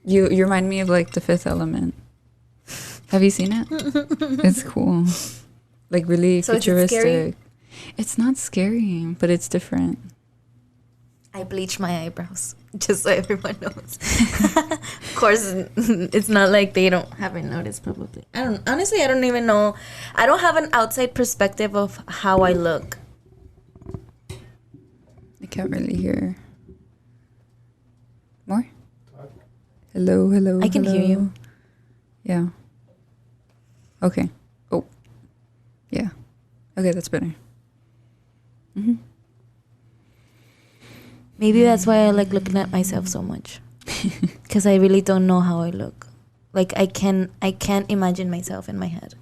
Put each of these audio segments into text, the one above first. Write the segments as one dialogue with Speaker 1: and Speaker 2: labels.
Speaker 1: You remind me of like The Fifth Element. Have you seen it? It's cool. Like really
Speaker 2: So
Speaker 1: futuristic.
Speaker 2: is it scary?
Speaker 1: It's not scary, but it's different.
Speaker 2: I bleach my eyebrows just so everyone knows. Of course, it's not like they haven't noticed. Probably, I don't even know. I don't have an outside perspective of how I look.
Speaker 1: I can't really hear. More? Hello.
Speaker 2: I can hear you.
Speaker 1: Yeah. Okay. Oh. Yeah. Okay, that's better. Mm-hmm.
Speaker 2: Maybe that's why I like looking at myself so much, because I really don't know how I look. Like I can't imagine myself in my head.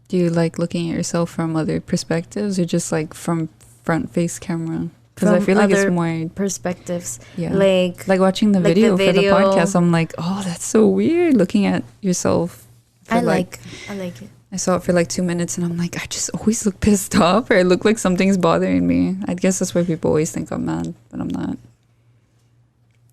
Speaker 1: Do you like looking at yourself from other perspectives or just like from front face camera? Because I feel like it's more
Speaker 2: perspectives.
Speaker 1: Yeah.
Speaker 2: Like
Speaker 1: watching the video for the podcast. I'm like, oh, that's so weird looking at yourself.
Speaker 2: I like it.
Speaker 1: I saw it for like 2 minutes and I'm like, I just always look pissed off or I look like something's bothering me. I guess that's why people always think I'm mad, but I'm not.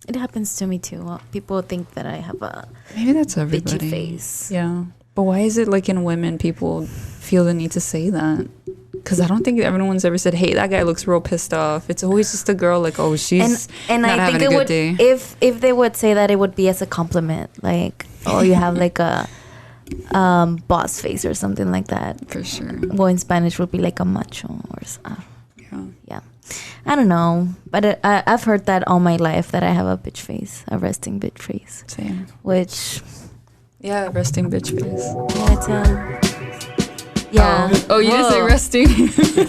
Speaker 2: It happens to me too. Well, people think that I have a
Speaker 1: maybe that's everybody.
Speaker 2: Bitchy face.
Speaker 1: Yeah. But why is it like in women people feel the need to say that? Because I don't think everyone's ever said, hey, that guy looks real pissed off. It's always just a girl like, oh, she's
Speaker 2: and
Speaker 1: not
Speaker 2: I
Speaker 1: having
Speaker 2: think
Speaker 1: a
Speaker 2: it
Speaker 1: good
Speaker 2: would,
Speaker 1: day.
Speaker 2: If they would say that, it would be as a compliment. Like, oh, you have like a boss face or something like that.
Speaker 1: For sure.
Speaker 2: Well, in Spanish would be like a macho or yeah. I don't know, but I've heard that all my life that I have a bitch face, a resting bitch face.
Speaker 1: Same.
Speaker 2: Which
Speaker 1: yeah, resting bitch face.
Speaker 2: Yeah, it's yeah.
Speaker 1: Oh, you didn't say resting.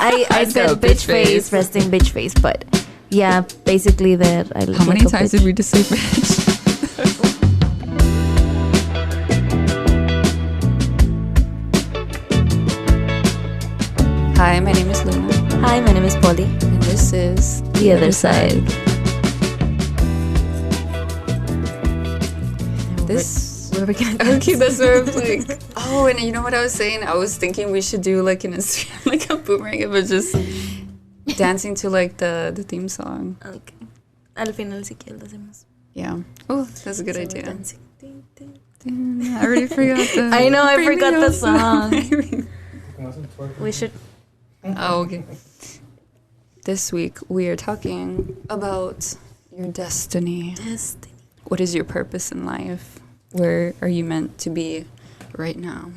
Speaker 2: I said bitch face, resting bitch face, but yeah, basically that. I look
Speaker 1: How many
Speaker 2: like
Speaker 1: times did we just say bitch? Hi, my name is Luna.
Speaker 2: Hi, my name is Polly.
Speaker 1: And this is
Speaker 2: The Other Side. We're gonna
Speaker 1: okay, that's where I'm like, oh, and you know what I was saying? I was thinking we should do like an Instagram, like a boomerang, but just dancing to like the theme song.
Speaker 2: Okay. Al final si quieres lo hacemos.
Speaker 1: Yeah. Oh, that's a good idea.
Speaker 2: Dancing.
Speaker 1: Damn, I already forgot the
Speaker 2: I know, I forgot the song. We should.
Speaker 1: Oh, okay. This week we are talking about your destiny. What is your purpose in life? Where are you meant to be right now?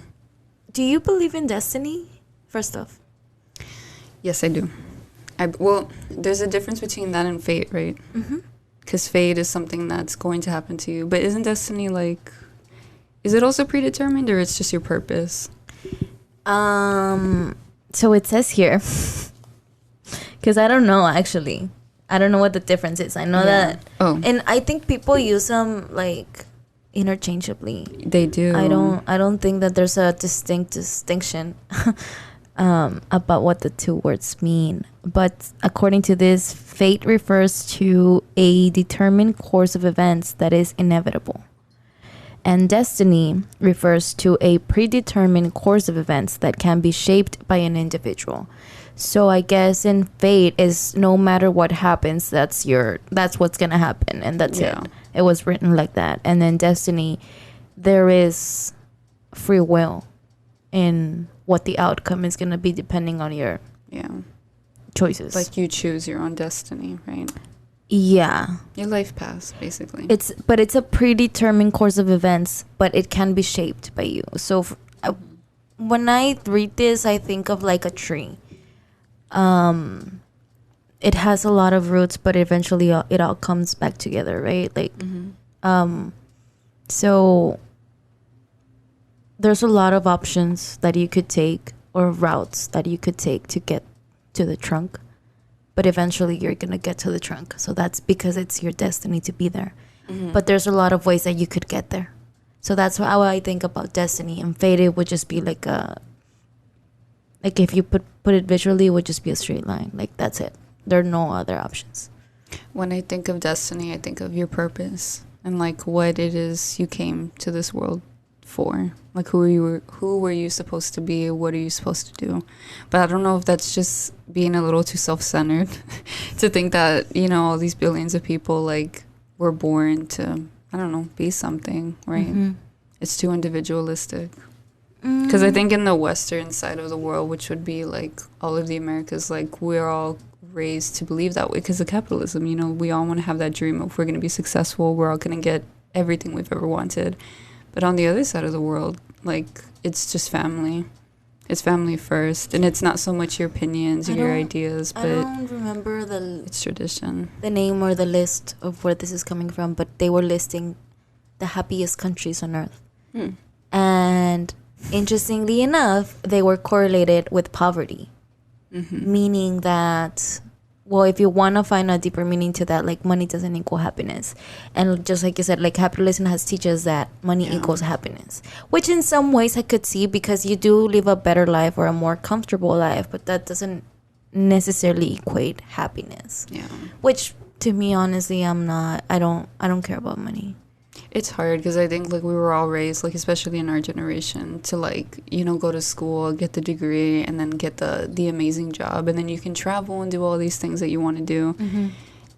Speaker 2: Do you believe in destiny? First off.
Speaker 1: Yes, I do. Well, there's a difference between that and fate, right? Mm-hmm. Because fate is something that's going to happen to you. But isn't destiny like... Is it also predetermined or it's just your purpose?
Speaker 2: So it says here... Because I don't know, actually. I don't know what the difference is. I know that...
Speaker 1: Oh.
Speaker 2: And I think people use them, like... interchangeably.
Speaker 1: They do.
Speaker 2: I don't think that there's a distinction about what the two words mean. But according to this, fate refers to a determined course of events that is inevitable. And destiny refers to a predetermined course of events that can be shaped by an individual. So I guess in fate is no matter what happens, that's what's gonna happen, and that's it. It was written like that. And then destiny, there is free will in what the outcome is gonna be depending on your choices.
Speaker 1: Like you choose your own destiny, right?
Speaker 2: Yeah.
Speaker 1: Your life path, basically.
Speaker 2: It's a predetermined course of events, but it can be shaped by you. So when I read this, I think of like a tree. It has a lot of roots, but eventually it all comes back together, right? Like, so there's a lot of options that you could take or routes that you could take to get to the trunk, but eventually you're gonna get to the trunk. So that's because it's your destiny to be there. But there's a lot of ways that you could get there. So that's how I think about destiny. And fate, it would just be like if you put it visually, it would just be a straight line. Like, that's it. There are no other options.
Speaker 1: When I think of destiny, I think of your purpose and like what it is you came to this world for. Like who were you supposed to be? What are you supposed to do? But I don't know if that's just being a little too self-centered to think that, all these billions of people like were born to I don't know, be something, right?
Speaker 2: Mm-hmm.
Speaker 1: It's too individualistic. Because I think in the Western side of the world, which would be like all of the Americas, like we're all raised to believe that way because of capitalism. You know, we all want to have that dream of we're going to be successful, we're all going to get everything we've ever wanted. But on the other side of the world, like it's just family. It's family first, and it's not so much your opinions or your ideas, but
Speaker 2: I don't remember
Speaker 1: it's tradition.
Speaker 2: The name or the list of where this is coming from, but they were listing the happiest countries on earth. And interestingly enough, they were correlated with poverty. Meaning that, well, if you want to find a deeper meaning to that, like money doesn't equal happiness. And just like you said, like capitalism has teaches that money equals happiness. Which in some ways I could see because you do live a better life or a more comfortable life, but that doesn't necessarily equate happiness. Yeah. Which to me, honestly, I don't care about money.
Speaker 1: It's hard because I think like we were all raised, like especially in our generation, to like, you know, go to school, get the degree, and then get the amazing job, and then you can travel and do all these things that you want to do.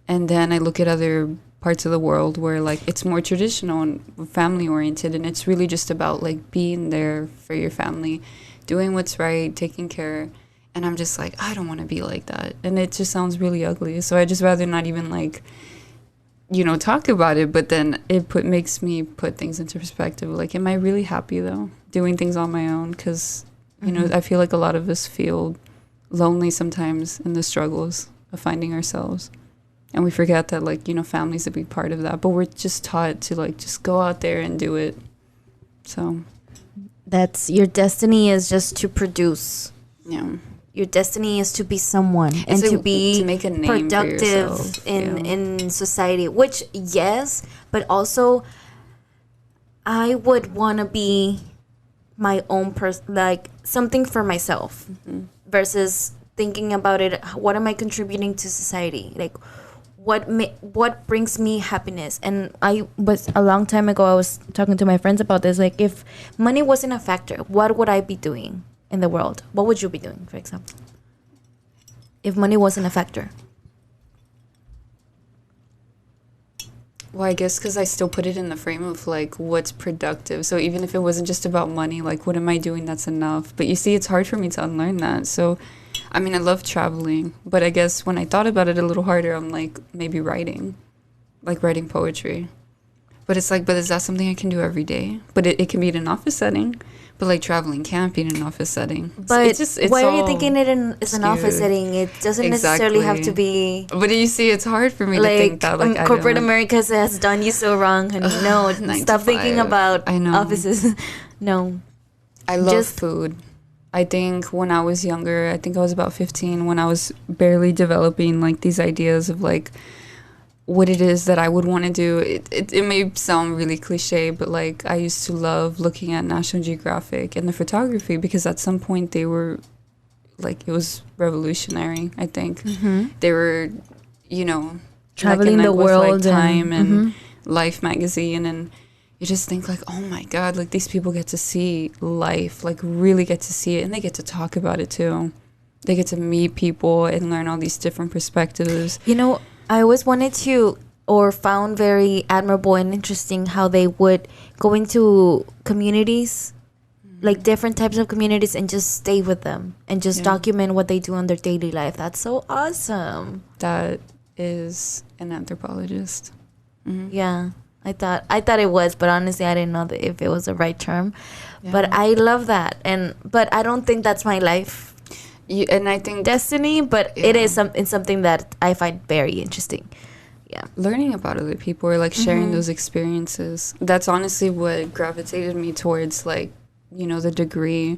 Speaker 1: And then I look at other parts of the world where like it's more traditional and family oriented, and it's really just about like being there for your family, doing what's right, taking care. And I'm just like, I don't want to be like that, and it just sounds really ugly. So I just rather not even like, you know, talk about it. But then it makes me put things into perspective. Like, am I really happy though doing things on my own? Because you know, I feel like a lot of us feel lonely sometimes in the struggles of finding ourselves, and we forget that like, you know, family's a big part of that. But we're just taught to like just go out there and do it. So
Speaker 2: that's your destiny, is just to produce.
Speaker 1: Yeah.
Speaker 2: Your destiny is to be someone and to be
Speaker 1: make a name
Speaker 2: productive in society, which yes, but also I would want to be my own person, like something for myself, versus thinking about it, what am I contributing to society, like what brings me happiness. And I was a long time ago, I was talking to my friends about this, like if money wasn't a factor, what would I be doing in the world? What would you be doing, for example, if money wasn't a factor?
Speaker 1: Well, I guess because I still put it in the frame of like what's productive. So even if it wasn't just about money, like what am I doing that's enough? But you see, it's hard for me to unlearn that. So I mean, I love traveling, but I guess when I thought about it a little harder, I'm like, maybe writing poetry. But it's like, but is that something I can do every day? But it can be in an office setting. But like traveling can't be in an office setting.
Speaker 2: But it's why are you thinking it is an office setting? It doesn't necessarily have to be.
Speaker 1: But you see, it's hard for me to think that. Like
Speaker 2: corporate America has done you so wrong, honey. No, stop thinking about offices. No.
Speaker 1: I love food. I think when I was younger, I think I was about 15, when I was barely developing like these ideas of like what it is that I would want to do. It may sound really cliche, but like I used to love looking at National Geographic and the photography, because at some point they were like, it was revolutionary. I think they were, you know,
Speaker 2: traveling the world,
Speaker 1: like Time and Life magazine, and you just think like, oh my God, like these people get to see life, like really get to see it, and they get to talk about it too. They get to meet people and learn all these different perspectives.
Speaker 2: You know, I always wanted to, or found very admirable and interesting, how they would go into communities, like different types of communities, and just stay with them and just document what they do in their daily life. That's so awesome.
Speaker 1: That is an anthropologist.
Speaker 2: Yeah, I thought it was, but honestly, I didn't know if it was the right term. Yeah. But I love that, but I don't think that's my life.
Speaker 1: And I think
Speaker 2: destiny, but it is something that I find very interesting. Yeah,
Speaker 1: learning about other people, or like sharing those experiences. That's honestly what gravitated me towards, like, you know, the degree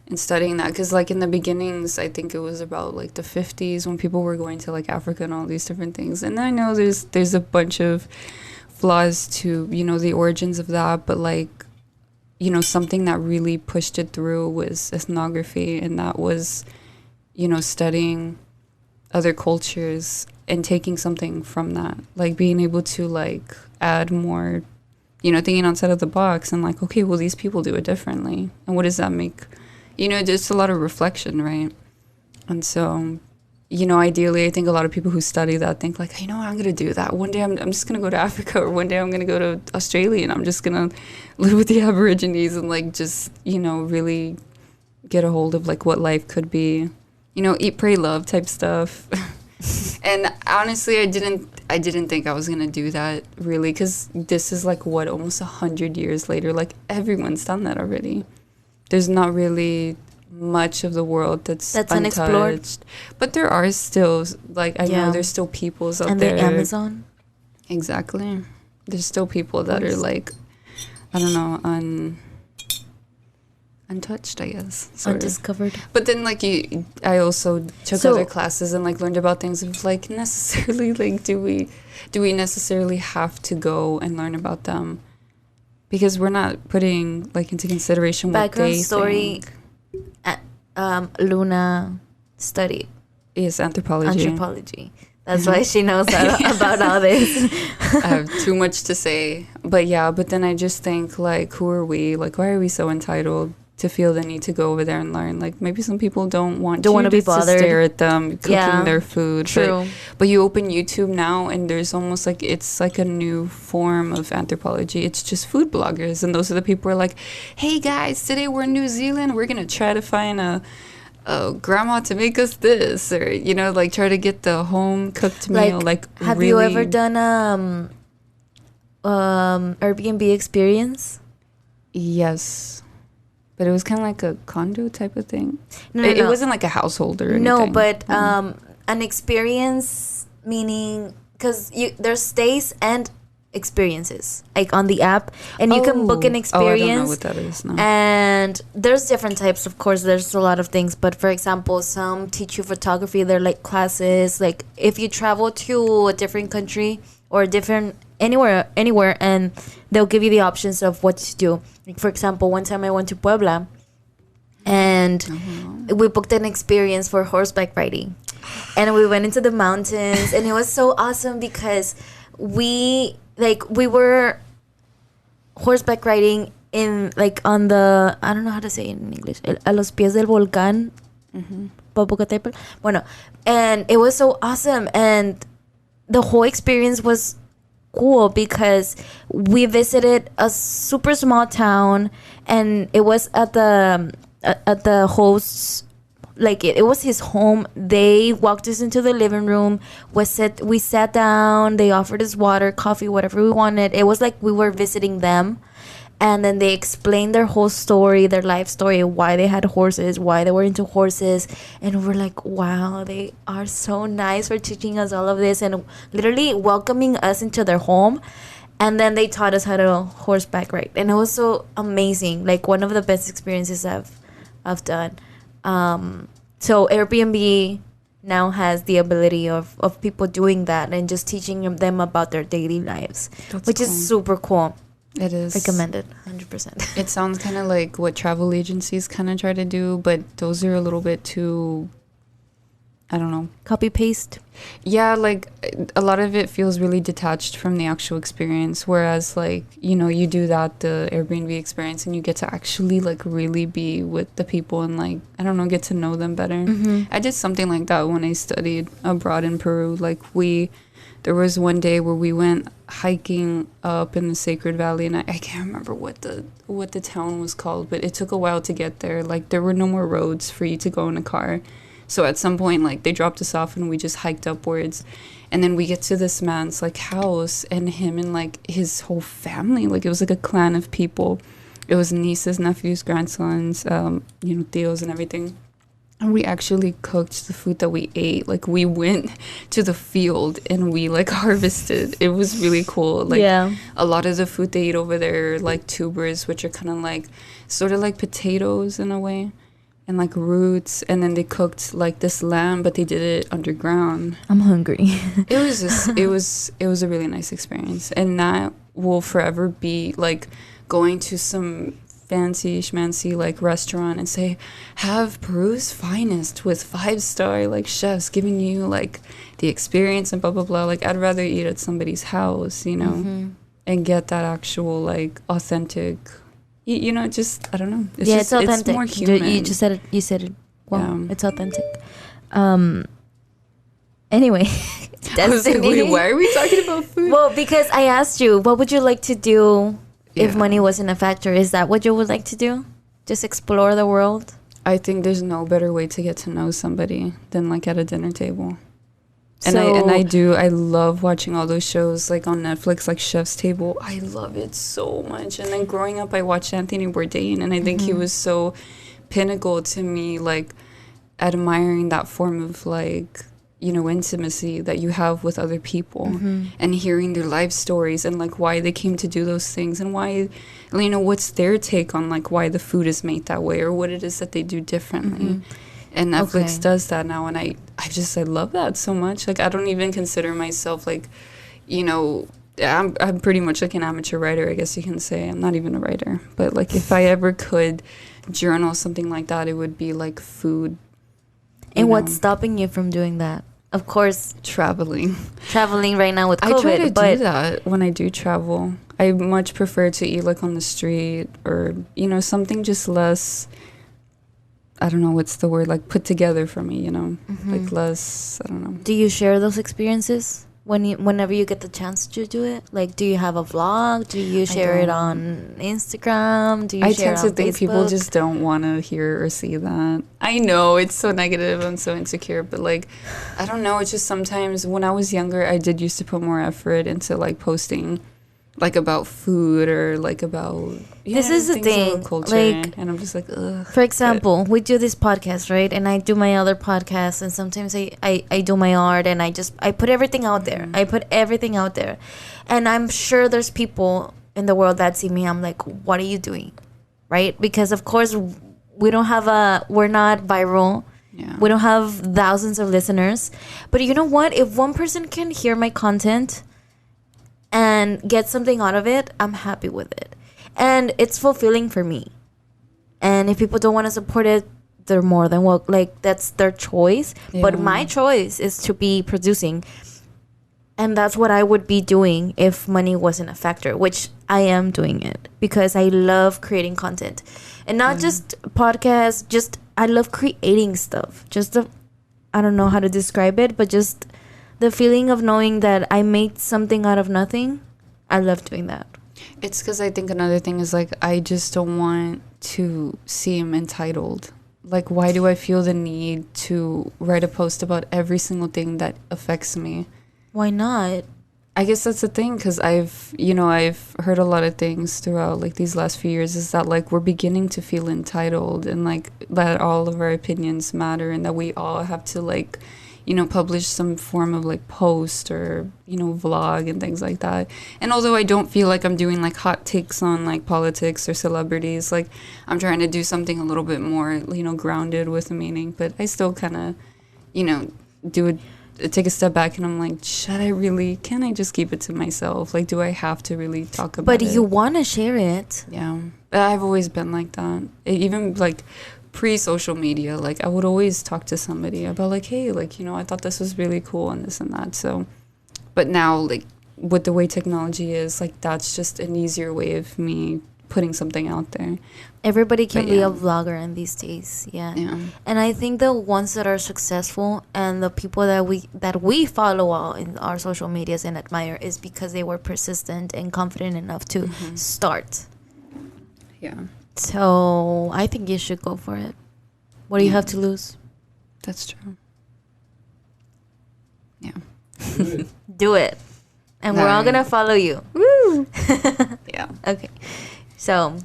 Speaker 1: and studying that. Because like in the beginnings, I think it was about like the 50s when people were going to like Africa and all these different things. And I know there's a bunch of flaws to, you know, the origins of that, but like, you know, something that really pushed it through was ethnography, and that was, you know, studying other cultures and taking something from that, like being able to like add more, you know, thinking outside of the box, and like, okay, well, these people do it differently, and what does that make, you know, just a lot of reflection, right? And so you know, ideally, I think a lot of people who study that think like, you know what, I'm going to do that. One day I'm just going to go to Africa, or one day I'm going to go to Australia and I'm just going to live with the Aborigines and like just, you know, really get a hold of like what life could be, you know, eat, pray, love type stuff. And honestly, I didn't think I was going to do that really, because this is like what, almost 100 years later, like everyone's done that already. There's not really much of the world that's
Speaker 2: unexplored.
Speaker 1: untouched, but there are still, like, I know there's still peoples out there.
Speaker 2: And the Amazon.
Speaker 1: Exactly. There's still people that are like, I don't know, untouched, I guess.
Speaker 2: Undiscovered.
Speaker 1: But then, like, I also took other classes and like learned about things of like necessarily, like, do we necessarily have to go and learn about them? Because we're not putting like into consideration what
Speaker 2: background
Speaker 1: they
Speaker 2: story.
Speaker 1: think.
Speaker 2: Luna studied
Speaker 1: Is anthropology.
Speaker 2: That's why she knows about all this.
Speaker 1: I have too much to say. But yeah, but then I just think, like, who are we? Like, why are we so entitled to feel the need to go over there and learn? Like, maybe some people don't want to
Speaker 2: be bothered.
Speaker 1: To stare at them cooking their food.
Speaker 2: True.
Speaker 1: But you open YouTube now and there's almost like, it's like a new form of anthropology. It's just food bloggers. And those are the people who are like, hey guys, today we're in New Zealand. We're going to try to find a grandma to make us this, or, you know, like try to get the home cooked meal. Like,
Speaker 2: have
Speaker 1: really...
Speaker 2: you ever done Airbnb experience?
Speaker 1: Yes, but it was kind of like a condo type of thing.
Speaker 2: No,
Speaker 1: it wasn't like a household or anything.
Speaker 2: No, but an experience, meaning, because there's stays and experiences, like on the app, and you can book an experience.
Speaker 1: I don't know what that is. No.
Speaker 2: And there's different types, of course. There's a lot of things, but for example, some teach you photography. They're like classes. Like if you travel to a different country or different anywhere, and they'll give you the options of what to do. Like for example, one time I went to Puebla, and we booked an experience for horseback riding, and we went into the mountains, and it was so awesome because we were horseback riding in, like, on the, I don't know how to say it in English, a los pies del volcán, Popocatépetl. Bueno, and it was so awesome, and the whole experience was cool because we visited a super small town, and it was at the host's, like, it was his home. They walked us into the living room. We sat down. They offered us water, coffee, whatever we wanted. It was like we were visiting them. And then they explained their whole story, their life story, why they had horses, why they were into horses. And we were like, wow, they are so nice for teaching us all of this and literally welcoming us into their home. And then they taught us how to horseback ride. And it was so amazing. Like, one of the best experiences I've done. So Airbnb now has the ability of people doing that and just teaching them about their daily lives. Which is super cool.
Speaker 1: It is.
Speaker 2: Recommended, 100%.
Speaker 1: It sounds kind of like what travel agencies kind of try to do, but those are a little bit too, I don't know.
Speaker 2: Copy paste.
Speaker 1: Yeah, like a lot of it feels really detached from the actual experience. Whereas, like, you know, you do that, the Airbnb experience, and you get to actually like really be with the people and, like, I don't know, get to know them better. I did something like that when I studied abroad in Peru. Like, there was one day where we went hiking up in the Sacred Valley, and I can't remember what the town was called, but it took a while to get there. Like, there were no more roads for you to go in a car. So at some point, like, they dropped us off and we just hiked upwards. And then we get to this man's, like, house, and him and, like, his whole family. Like, it was like a clan of people. It was nieces, nephews, grandsons, you know, tios and everything. And we actually cooked the food that we ate. Like, we went to the field and we, like, harvested. It was really cool. Like, a lot of the food they eat over there are, like, tubers, which are kind of like, sort of like potatoes in a way. And, like, roots. And then they cooked, like, this lamb, but they did it underground.
Speaker 2: I'm hungry.
Speaker 1: It was just, it was a really nice experience. And that will forever be, like, going to some fancy schmancy, like, restaurant and say, have Peru's finest with 5-star, like, chefs giving you, like, the experience and blah blah blah. Like, I'd rather eat at somebody's house, you know, and get that actual, like, authentic, you know, just, I don't know,
Speaker 2: it's authentic.
Speaker 1: It's more human.
Speaker 2: You said it well, it's authentic. Anyway,
Speaker 1: I was like, wait, why are we talking about food?
Speaker 2: Well, because I asked you, what would you like to do if
Speaker 1: Yeah.
Speaker 2: money wasn't a factor? Is that what you would like to do? Just explore the world?
Speaker 1: I think there's no better way to get to know somebody than like at a dinner table. And I love watching all those shows like on Netflix, like Chef's Table. I love it so much. And then growing up, I watched Anthony Bourdain, and I think he was so pinnacle to me, like admiring that form of like, you know, intimacy that you have with other people and hearing their life stories and like why they came to do those things and why, you know, what's their take on like why the food is made that way or what it is that they do differently. And Netflix does that now, and I love that so much. Like, I don't even consider myself like, you know, I'm pretty much like an amateur writer, I guess you can say. I'm not even a writer, but like if I ever could journal something like that, it would be like food.
Speaker 2: And what's stopping you from doing that? Of course,
Speaker 1: traveling
Speaker 2: right now with COVID.
Speaker 1: I try to do that when I do travel. I much prefer to eat like on the street or, you know, something just less, I don't know what's the word, like put together for me, you know, like less, I don't know.
Speaker 2: Do you share those experiences whenever you get the chance to do it? Like, do you have a vlog? Do you share it on Instagram? Do you share it on Facebook? I tend to think
Speaker 1: people just don't want to hear or see that. I know it's so negative. I'm so insecure, but like, I don't know. It's just sometimes when I was younger, I did used to put more effort into like posting like about food or like about
Speaker 2: this is the thing
Speaker 1: culture, like, and I'm just like, ugh.
Speaker 2: For example, we do this podcast, right? And I do my other podcasts, and sometimes I do my art, and I put everything out there. I put everything out there, and I'm sure there's people in the world that see me. I'm like, what are you doing, right? Because of course we're not viral.
Speaker 1: Yeah.
Speaker 2: We don't have thousands of listeners, but you know what? If one person can hear my content and get something out of it, I'm happy with it. And it's fulfilling for me. And if people don't want to support it, they're more than welcome. Like, that's their choice. Yeah. But my choice is to be producing. And that's what I would be doing if money wasn't a factor, which I am doing it because I love creating content. And not just podcasts, just I love creating stuff. I don't know how to describe it, but just the feeling of knowing that I made something out of nothing, I love doing that.
Speaker 1: It's because I think another thing is, like, I just don't want to seem entitled. Like, why do I feel the need to write a post about every single thing that affects me?
Speaker 2: Why not?
Speaker 1: I guess that's the thing, because I've heard a lot of things throughout, like, these last few years, is that, like, we're beginning to feel entitled and, like, that all of our opinions matter and that we all have to, like, you know, publish some form of like post or, you know, vlog and things like that. And although I don't feel like I'm doing like hot takes on like politics or celebrities, like I'm trying to do something a little bit more, you know, grounded with a meaning, but I still kind of, you know, take a step back and I'm like, can I just keep it to myself? Like, do I have to really talk about it?
Speaker 2: But you want to share it.
Speaker 1: Yeah. I've always been like that. Even like pre-social media, like I would always talk to somebody about like, hey, like, you know, I thought this was really cool and this and that. So, but now, like, with the way technology is, like, that's just an easier way of me putting something out there.
Speaker 2: Everybody can be a vlogger in these days. Yeah. And I think the ones that are successful and the people that we follow all in our social medias and admire is because they were persistent and confident enough to start.
Speaker 1: Yeah.
Speaker 2: So I think you should go for it. What do you have to lose?
Speaker 1: That's true. Yeah.
Speaker 2: Do it. And we're all going to follow you. Woo!
Speaker 1: Yeah.
Speaker 2: Okay. So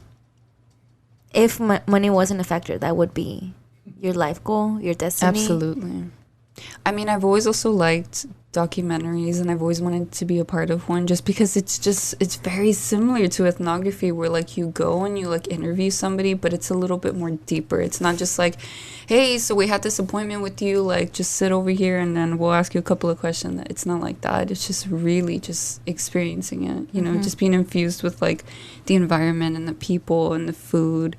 Speaker 2: if money wasn't a factor, that would be your life goal, your destiny?
Speaker 1: Absolutely. I mean, I've always also liked documentaries and I've always wanted to be a part of one just because it's very similar to ethnography where like you go and you like interview somebody, but it's a little bit more deeper. It's not just like, hey, so we had this appointment with you, like just sit over here and then we'll ask you a couple of questions. It's not like that. It's just really just experiencing it, you know, just being infused with like the environment and the people and the food.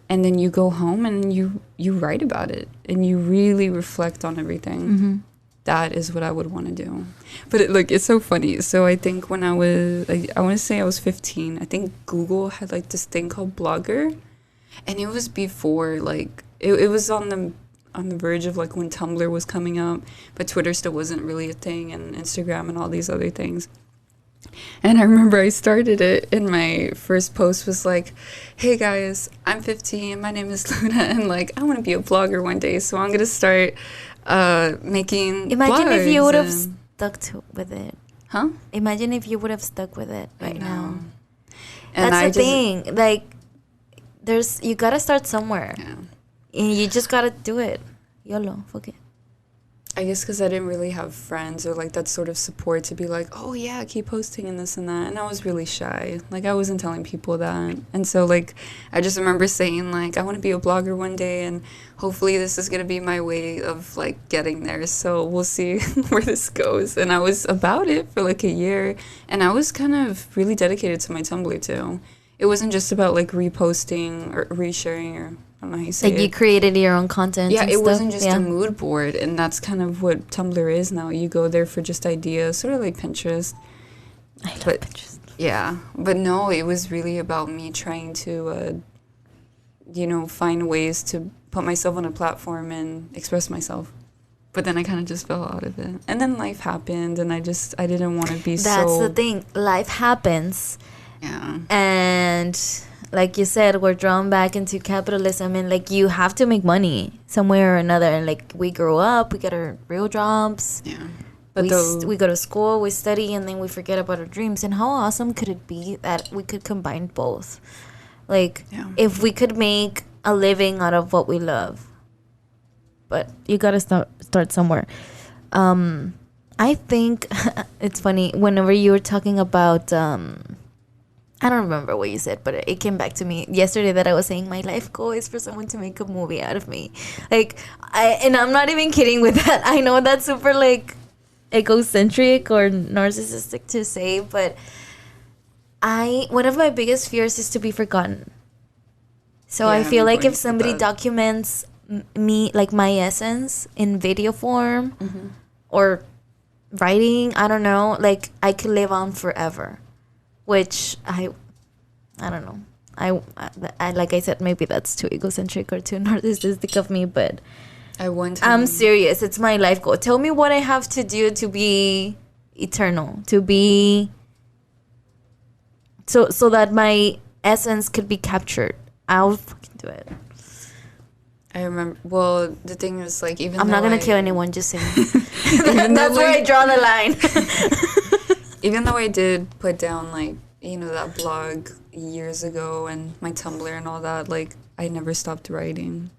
Speaker 1: And then you go home and you write about it and you really reflect on everything. That is what I would want to do. But it's so funny. So I think when I was, I want to say I was 15, I think Google had like this thing called Blogger. And it was before, like, it was on the, on the verge of like when Tumblr was coming up, but Twitter still wasn't really a thing, and Instagram and all these other things. And I remember I started it, and my first post was like, hey guys, I'm 15, my name is Luna, and like, I want to be a blogger one day, so I'm going to start making
Speaker 2: Imagine if you
Speaker 1: blogs
Speaker 2: would have
Speaker 1: and-
Speaker 2: stuck with it.
Speaker 1: Huh?
Speaker 2: Imagine if you would have stuck with it right now.
Speaker 1: And
Speaker 2: That's the thing. Like, you gotta start somewhere.
Speaker 1: Yeah.
Speaker 2: And you just gotta do it. YOLO. Fuck it.
Speaker 1: I guess because I didn't really have friends or like that sort of support to be like, oh yeah, keep posting and this and that. And I was really shy. Like I wasn't telling people that. And so like I just remember saying like I want to be a blogger one day, and hopefully this is going to be my way of like getting there. So we'll see where this goes. And I was about it for like a year, and I was kind of really dedicated to my Tumblr too. It wasn't just about like reposting or resharing, or I don't know how you say
Speaker 2: Like
Speaker 1: it.
Speaker 2: you created your own content.
Speaker 1: Yeah,
Speaker 2: and
Speaker 1: it
Speaker 2: stuff.
Speaker 1: wasn't just a mood board, and that's kind of what Tumblr is now. You go there for just ideas, sort of like Pinterest.
Speaker 2: I love
Speaker 1: But-
Speaker 2: Pinterest.
Speaker 1: Yeah, but no, it was really about me trying to, find ways to put myself on a platform and express myself. But then I kind of just fell out of it. And then life happened, and I didn't want to be
Speaker 2: That's the thing. Life happens.
Speaker 1: Yeah.
Speaker 2: And like you said, we're drawn back into capitalism, and like you have to make money somewhere or another. And like we grow up, we get our real jobs.
Speaker 1: Yeah. But
Speaker 2: We go to school, we study, and then we forget about our dreams. And how awesome could it be that we could combine both? Like,
Speaker 1: Yeah.
Speaker 2: if we could make a living out of what we love. But you gotta start somewhere. I think it's funny, whenever you were talking about, I don't remember what you said, but it came back to me yesterday that I was saying my life goal is for someone to make a movie out of me. Like, and I'm not even kidding with that. I know that's super, like, egocentric or narcissistic to say, but one of my biggest fears is to be forgotten. So
Speaker 1: Yeah,
Speaker 2: I feel
Speaker 1: I'm
Speaker 2: like
Speaker 1: going
Speaker 2: if
Speaker 1: through
Speaker 2: somebody
Speaker 1: that.
Speaker 2: documents me, like my essence in video form or writing, I don't know, like I could live on forever, which I don't know. I like I said, maybe that's too egocentric or too narcissistic of me, but I'm serious. It's my life goal. Tell me what I have to do to be eternal, to be so that my essence could be captured. I'll fucking do it.
Speaker 1: I remember. Well, the thing is, like, even
Speaker 2: I'm not
Speaker 1: though
Speaker 2: gonna kill anyone. Just saying.
Speaker 1: Even
Speaker 2: That's
Speaker 1: though,
Speaker 2: where I
Speaker 1: like,
Speaker 2: draw the line.
Speaker 1: even though I did put down like that blog years ago and my Tumblr and all that, like I never stopped writing.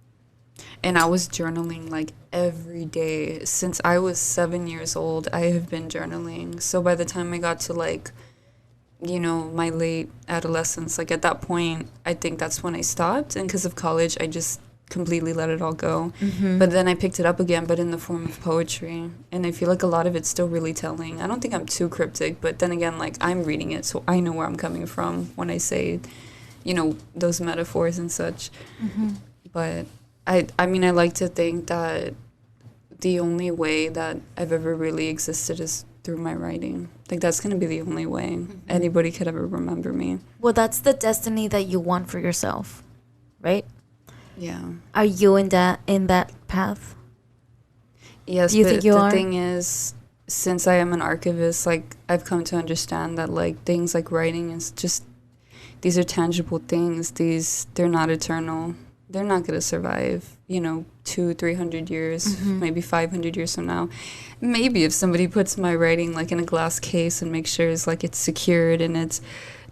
Speaker 1: And I was journaling like every day. Since I was 7 years old, I have been journaling. So by the time I got to like, my late adolescence, like at that point, I think that's when I stopped. And because of college, I just completely let it all go. But then I picked it up again, but in the form of poetry. And I feel like a lot of it's still really telling. I don't think I'm too cryptic, but then again, like I'm reading it, so I know where I'm coming from when I say, those metaphors and such. But I mean, I like to think that the only way that I've ever really existed is through my writing. Like, that's going to be the only way anybody could ever remember me.
Speaker 2: Well, that's the destiny that you want for yourself, right?
Speaker 1: Yeah.
Speaker 2: Are you in that path?
Speaker 1: Yes,
Speaker 2: Do you
Speaker 1: but
Speaker 2: think you
Speaker 1: the
Speaker 2: are?
Speaker 1: thing is, since I am an archivist, like, I've come to understand that, like, things like writing is just, these are tangible things. They're not eternal. They're not going to survive, 200-300 years, maybe 500 years from now. Maybe if somebody puts my writing like in a glass case and makes sure it's like it's secured and it's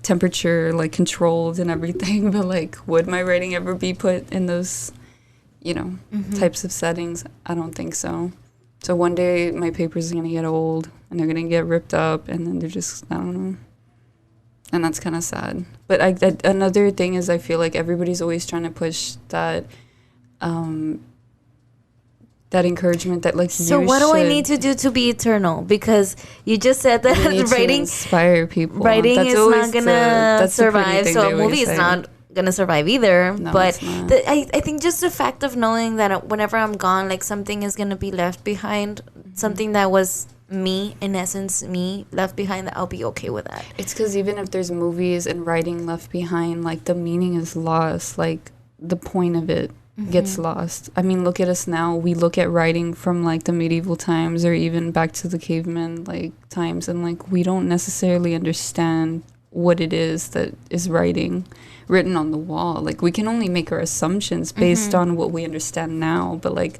Speaker 1: temperature like controlled and everything, but like would my writing ever be put in those, types of settings? I don't think so. So one day my papers are going to get old and they're going to get ripped up, and then they're just, I don't know. And that's kind of sad. But another thing is I feel like everybody's always trying to push that that encouragement that like
Speaker 2: So
Speaker 1: you
Speaker 2: what do I
Speaker 1: should-
Speaker 2: need to do to be eternal? Because you just said that
Speaker 1: you need to
Speaker 2: writing
Speaker 1: inspire people.
Speaker 2: writing
Speaker 1: That's
Speaker 2: is
Speaker 1: always
Speaker 2: not gonna
Speaker 1: that's the pretty
Speaker 2: survive.
Speaker 1: thing
Speaker 2: So
Speaker 1: they
Speaker 2: a
Speaker 1: always
Speaker 2: movie is
Speaker 1: say.
Speaker 2: not gonna survive either.
Speaker 1: No,
Speaker 2: But
Speaker 1: it's not.
Speaker 2: I think just the fact of knowing that whenever I'm gone, like something is gonna be left behind, something that was me, in essence, me left behind, that I'll be okay with that.
Speaker 1: It's because even if there's movies and writing left behind, like the meaning is lost. Like the point of it gets lost. I mean, look at us now. We look at writing from like the medieval times or even back to the caveman like times, and like we don't necessarily understand what it is that is written on the wall. Like we can only make our assumptions based on what we understand now, but like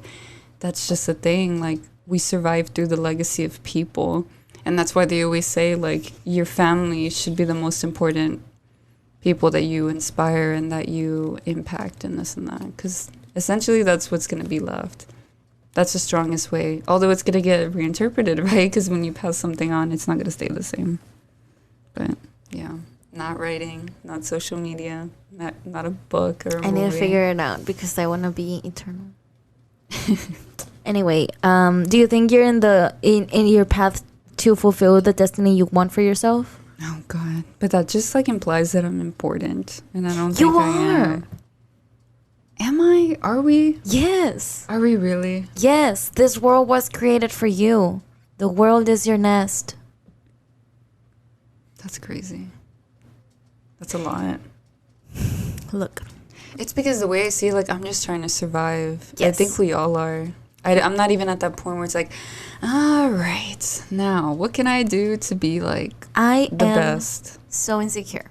Speaker 1: that's just a thing. Like we survive through the legacy of people, and that's why they always say like your family should be the most important people that you inspire and that you impact and this and that, because essentially that's what's going to be left. That's the strongest way, although it's going to get reinterpreted, right? Because when you pass something on, it's not going to stay the same. But yeah, not writing, not social media, not a book or a
Speaker 2: I need to
Speaker 1: movie.
Speaker 2: figure it out because I want to be eternal. Anyway, do you think you're in your path to fulfill the destiny you want for yourself?
Speaker 1: Oh God, but that just like implies that I'm important, and I don't think
Speaker 2: You
Speaker 1: I
Speaker 2: are.
Speaker 1: am. Am I? Are we?
Speaker 2: Yes.
Speaker 1: Are we really?
Speaker 2: Yes. This world was created for you. The world is your nest.
Speaker 1: That's crazy. That's a lot.
Speaker 2: Look.
Speaker 1: It's because the way I see it, like, I'm just trying to survive.
Speaker 2: Yes.
Speaker 1: I think we all are. I'm not even at that point where it's like, all right, now what can I do to be like
Speaker 2: I
Speaker 1: the
Speaker 2: am
Speaker 1: best?
Speaker 2: so insecure.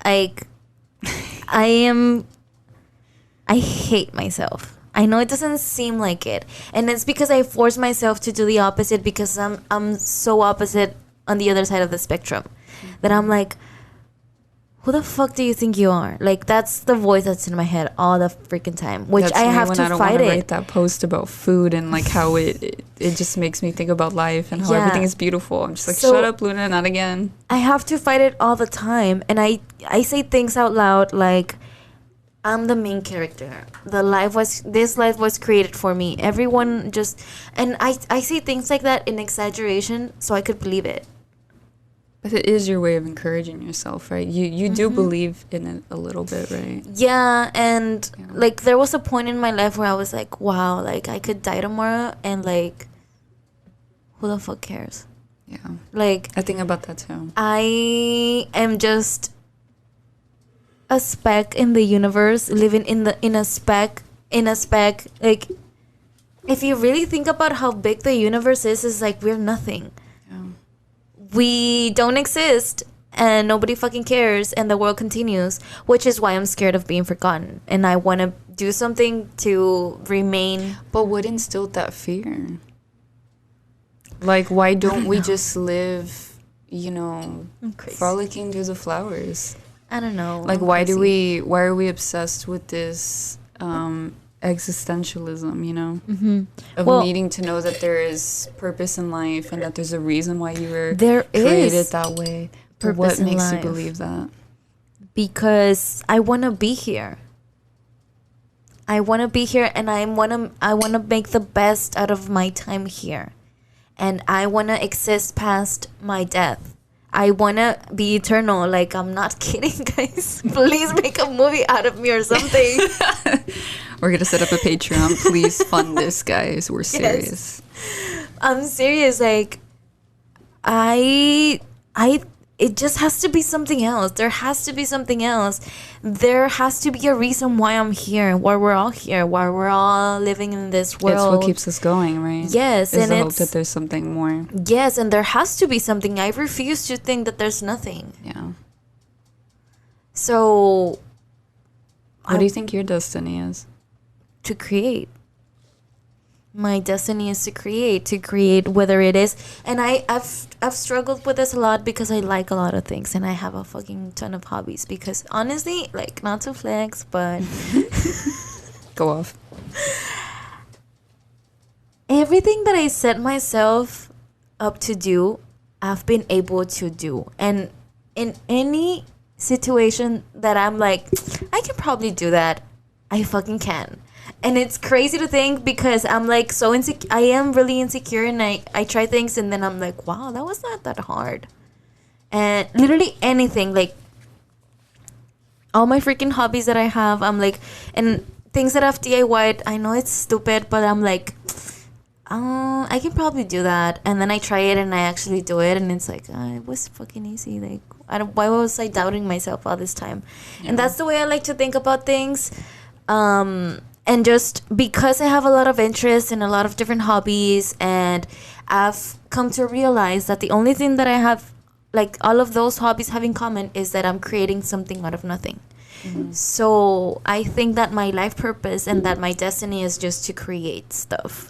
Speaker 2: Like, I hate myself. I know it doesn't seem like it. And it's because I force myself to do the opposite because I'm so opposite on the other side of the spectrum that I'm like, who the fuck do you think you are? Like, that's the voice that's in my head all the freaking time, which
Speaker 1: That's
Speaker 2: I
Speaker 1: me
Speaker 2: have
Speaker 1: when
Speaker 2: to
Speaker 1: I don't
Speaker 2: fight
Speaker 1: wanna
Speaker 2: it.
Speaker 1: write that post about food and like how it just makes me think about life and how
Speaker 2: Yeah.
Speaker 1: everything is beautiful. I'm just like,
Speaker 2: So-
Speaker 1: shut up, Luna, not again.
Speaker 2: I have to fight it all the time, and I say things out loud like, I'm the main character. This life was created for me. Everyone just, and I say things like that in exaggeration so I could believe it.
Speaker 1: But it is your way of encouraging yourself, right? You do believe in it a little bit, right?
Speaker 2: Yeah, and
Speaker 1: Yeah.
Speaker 2: like there was a point in my life where I was like, wow, like I could die tomorrow, and like, who the fuck cares?
Speaker 1: Yeah.
Speaker 2: Like,
Speaker 1: I think about that too.
Speaker 2: I am just a speck in the universe, living in a speck. Like, if you really think about how big the universe is, it's like we're nothing.
Speaker 1: Yeah.
Speaker 2: We don't exist, and nobody fucking cares, and the world continues, which is why I'm scared of being forgotten, and I want to do something to remain.
Speaker 1: But what instilled that fear? Like, why don't we
Speaker 2: know.
Speaker 1: just live, you know,
Speaker 2: I'm crazy.
Speaker 1: frolicking through the flowers?
Speaker 2: I don't know.
Speaker 1: Like,
Speaker 2: I'm
Speaker 1: why
Speaker 2: crazy.
Speaker 1: why are we obsessed with this existentialism, you know? Of
Speaker 2: Well-
Speaker 1: needing to know that there is purpose in life and that there's a reason why you were
Speaker 2: There
Speaker 1: created
Speaker 2: is
Speaker 1: that way. But
Speaker 2: purpose
Speaker 1: what
Speaker 2: in
Speaker 1: makes you
Speaker 2: life.
Speaker 1: believe that?
Speaker 2: Because I want to be here. I want to be here, and I want to make the best out of my time here. And I want to exist past my death. I want to be eternal. Like, I'm not kidding, guys. Please make a movie out of me or something.
Speaker 1: We're gonna set up a Patreon. Please fund this, guys. We're serious.
Speaker 2: I'm serious. Like, it just has to be something else. There has to be something else. There has to be a reason why I'm here, why we're all here, why we're all living in this world.
Speaker 1: It's what keeps us going, right?
Speaker 2: Yes,
Speaker 1: is
Speaker 2: and
Speaker 1: the hope
Speaker 2: it's
Speaker 1: that there's something more.
Speaker 2: yes, and there has to be something. I refuse to think that there's nothing.
Speaker 1: Yeah.
Speaker 2: So,
Speaker 1: What do you think your destiny is?
Speaker 2: to create. My destiny is to create whether it is, and I've struggled with this a lot because I like a lot of things and I have a fucking ton of hobbies because honestly, like, not to flex, but
Speaker 1: Go off.
Speaker 2: everything that I set myself up to do, I've been able to do. And in any situation that I'm like, I can probably do that, I fucking can. And it's crazy to think because I'm like so insecure. I am really insecure, and I try things and then I'm like, wow, that was not that hard. And literally anything, like all my freaking hobbies that I have, I'm like, and things that I've DIY'd, I know it's stupid, but I'm like, I can probably do that. And then I try it and I actually do it, and it's like, it was fucking easy. Like, why was I doubting myself all this time?
Speaker 1: Yeah.
Speaker 2: And that's the way I like to think about things. And just because I have a lot of interests and a lot of different hobbies, and I've come to realize that the only thing that I have, like all of those hobbies have in common, is that I'm creating something out of nothing. So I think that my life purpose and that my destiny is just to create stuff.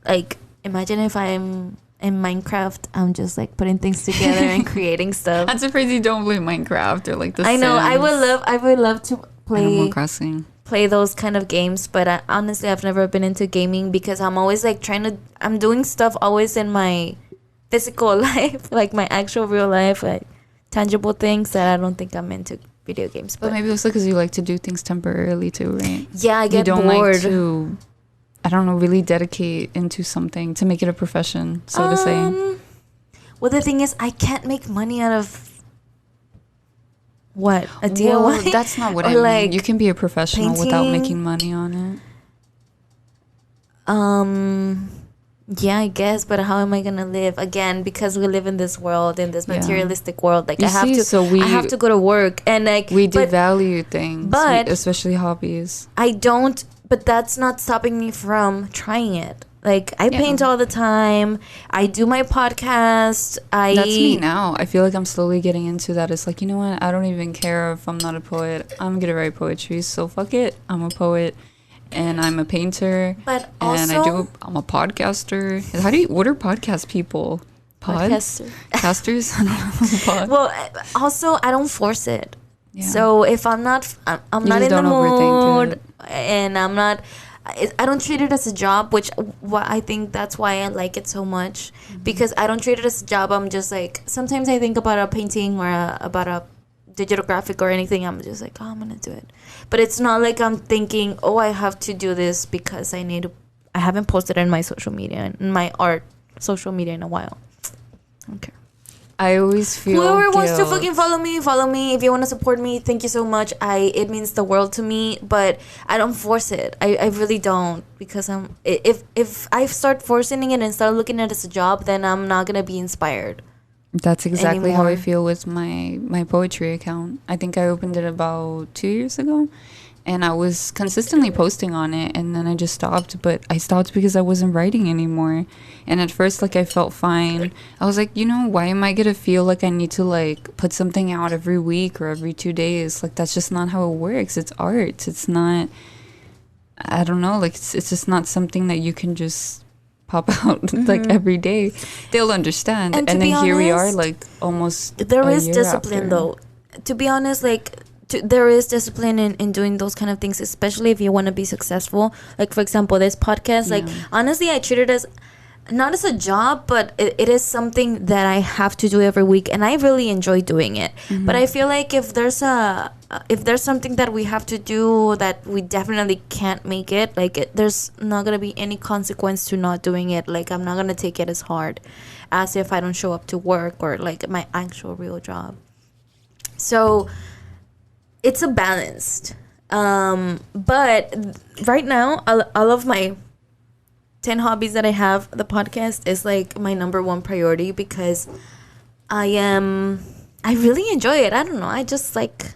Speaker 2: Like, imagine if I'm in Minecraft, I'm just like putting things together and creating stuff.
Speaker 1: I'm surprised you don't play Minecraft or like the
Speaker 2: I know.
Speaker 1: Sims.
Speaker 2: I would love to
Speaker 1: Animal Crossing.
Speaker 2: play those kind of games, but honestly, I've never been into gaming because I'm always like I'm doing stuff always in my physical life, like my actual real life, like tangible things that I don't think I'm into video games.
Speaker 1: But maybe also because you like to do things temporarily too, right?
Speaker 2: Yeah, I get
Speaker 1: you don't
Speaker 2: bored.
Speaker 1: like to, I don't know, really dedicate into something to make it a profession, so to say.
Speaker 2: Well, the thing is, I can't make money out of what? A DIY?
Speaker 1: Well, that's not what I mean.
Speaker 2: Like
Speaker 1: you can be a professional without
Speaker 2: painting.
Speaker 1: making money on it.
Speaker 2: Yeah, I guess, but how am I gonna live again? Because we live in this world, in this
Speaker 1: Yeah.
Speaker 2: materialistic world. Like
Speaker 1: You
Speaker 2: I have
Speaker 1: see,
Speaker 2: to,
Speaker 1: so we-
Speaker 2: I have to go to work, and like
Speaker 1: We
Speaker 2: but
Speaker 1: devalue things,
Speaker 2: but-
Speaker 1: especially hobbies.
Speaker 2: I don't. But that's not stopping me from trying it. Like I
Speaker 1: Yeah.
Speaker 2: paint all the time. I do my podcast.
Speaker 1: That's me now. I feel like I'm slowly getting into that. It's like, you know what? I don't even care if I'm not a poet. I'm gonna write poetry, so fuck it. I'm a poet, and I'm a painter.
Speaker 2: But
Speaker 1: and
Speaker 2: also,
Speaker 1: I'm a podcaster. What are podcast people?
Speaker 2: Podcaster.
Speaker 1: Casters? I don't know. Pod.
Speaker 2: well, also I don't force it.
Speaker 1: Yeah.
Speaker 2: So if I'm not
Speaker 1: You
Speaker 2: not
Speaker 1: just
Speaker 2: in the
Speaker 1: don't overthink
Speaker 2: mood,
Speaker 1: it.
Speaker 2: and I'm not, I don't treat it as a job, which I think that's why I like it so much, because I don't treat it as a job. I'm just like, sometimes I think about a painting or about a digital graphic or anything. I'm just like, oh, I'm gonna do it, but it's not like I'm thinking, oh, I have to do this because I need to. I haven't posted in my social media, in my art social media in a while. I don't care.
Speaker 1: I always feel
Speaker 2: Whoever wants to
Speaker 1: guilt.
Speaker 2: fucking follow me. If you want to support me, thank you so much. It means the world to me, but I don't force it. I really don't, because if I start forcing it and start looking at it as a job, then I'm not gonna be inspired.
Speaker 1: That's exactly how I
Speaker 2: anymore.
Speaker 1: feel with my poetry account. I think I opened it about 2 years ago, and I was consistently posting on it, and then I just stopped. But I stopped because I wasn't writing anymore. And at first, like, I felt fine. I was like, you know, why am I gonna feel like I need to like put something out every week or every 2 days? Like, that's just not how it works. It's art. It's not, I don't know, like it's just not something that you can just pop out like every day. They'll understand.
Speaker 2: And
Speaker 1: And
Speaker 2: to be
Speaker 1: then here we are,
Speaker 2: honest,
Speaker 1: like almost
Speaker 2: There
Speaker 1: a
Speaker 2: is
Speaker 1: year
Speaker 2: discipline,
Speaker 1: after.
Speaker 2: though. To be honest, like, there is discipline in doing those kind of things, especially if you want to be successful. Like, for example, this podcast, like, honestly, I treat it as not as a job, but it is something that I have to do every week, and I really enjoy doing it. But I feel like if there's something that we have to do that we definitely can't make it, like, there's not gonna be any consequence to not doing it. Like, I'm not gonna take it as hard as if I don't show up to work or like my actual real job. So it's a balanced. But right now, all of my 10 hobbies that I have, the podcast is like my number one priority, because I really enjoy it. I don't know. I just like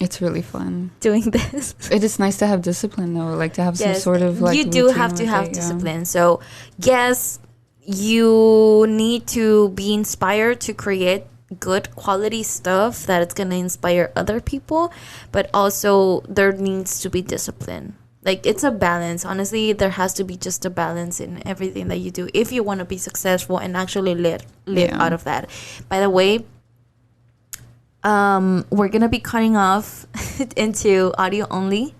Speaker 1: It's really fun.
Speaker 2: doing this.
Speaker 1: It is nice to have discipline, though, like to have some
Speaker 2: Yes,
Speaker 1: sort of like.
Speaker 2: you do
Speaker 1: routine
Speaker 2: have to
Speaker 1: with
Speaker 2: have
Speaker 1: it, yeah.
Speaker 2: discipline. So yes, you need to be inspired to create good quality stuff that it's going to inspire other people, but also there needs to be discipline. Like, it's a balance. Honestly, there has to be just a balance in everything that you do if you want to be successful and actually live
Speaker 1: Yeah.
Speaker 2: out of that. By the way, we're gonna be cutting off into audio only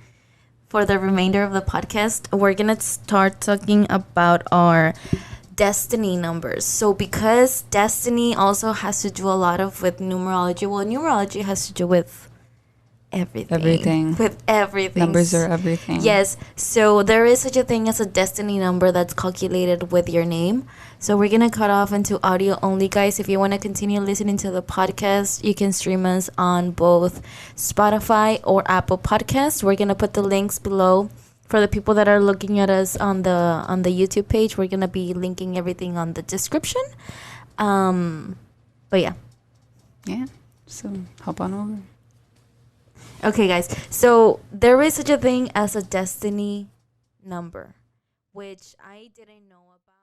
Speaker 2: for the remainder of the podcast. We're gonna start talking about our destiny numbers. So because destiny also has to do a lot of with numerology, well, numerology has to do with everything. With everything.
Speaker 1: Numbers are everything.
Speaker 2: Yes. So there is such a thing as a destiny number that's calculated with your name. So we're going to cut off into audio only, guys. If you want to continue listening to the podcast, you can stream us on both Spotify or Apple Podcasts. We're going to put the links below. For the people that are looking at us on the YouTube page, we're going to be linking everything on the description. But yeah.
Speaker 1: Yeah. So hop on over.
Speaker 2: Okay, guys. So there is such a thing as a destiny number, which I didn't know about.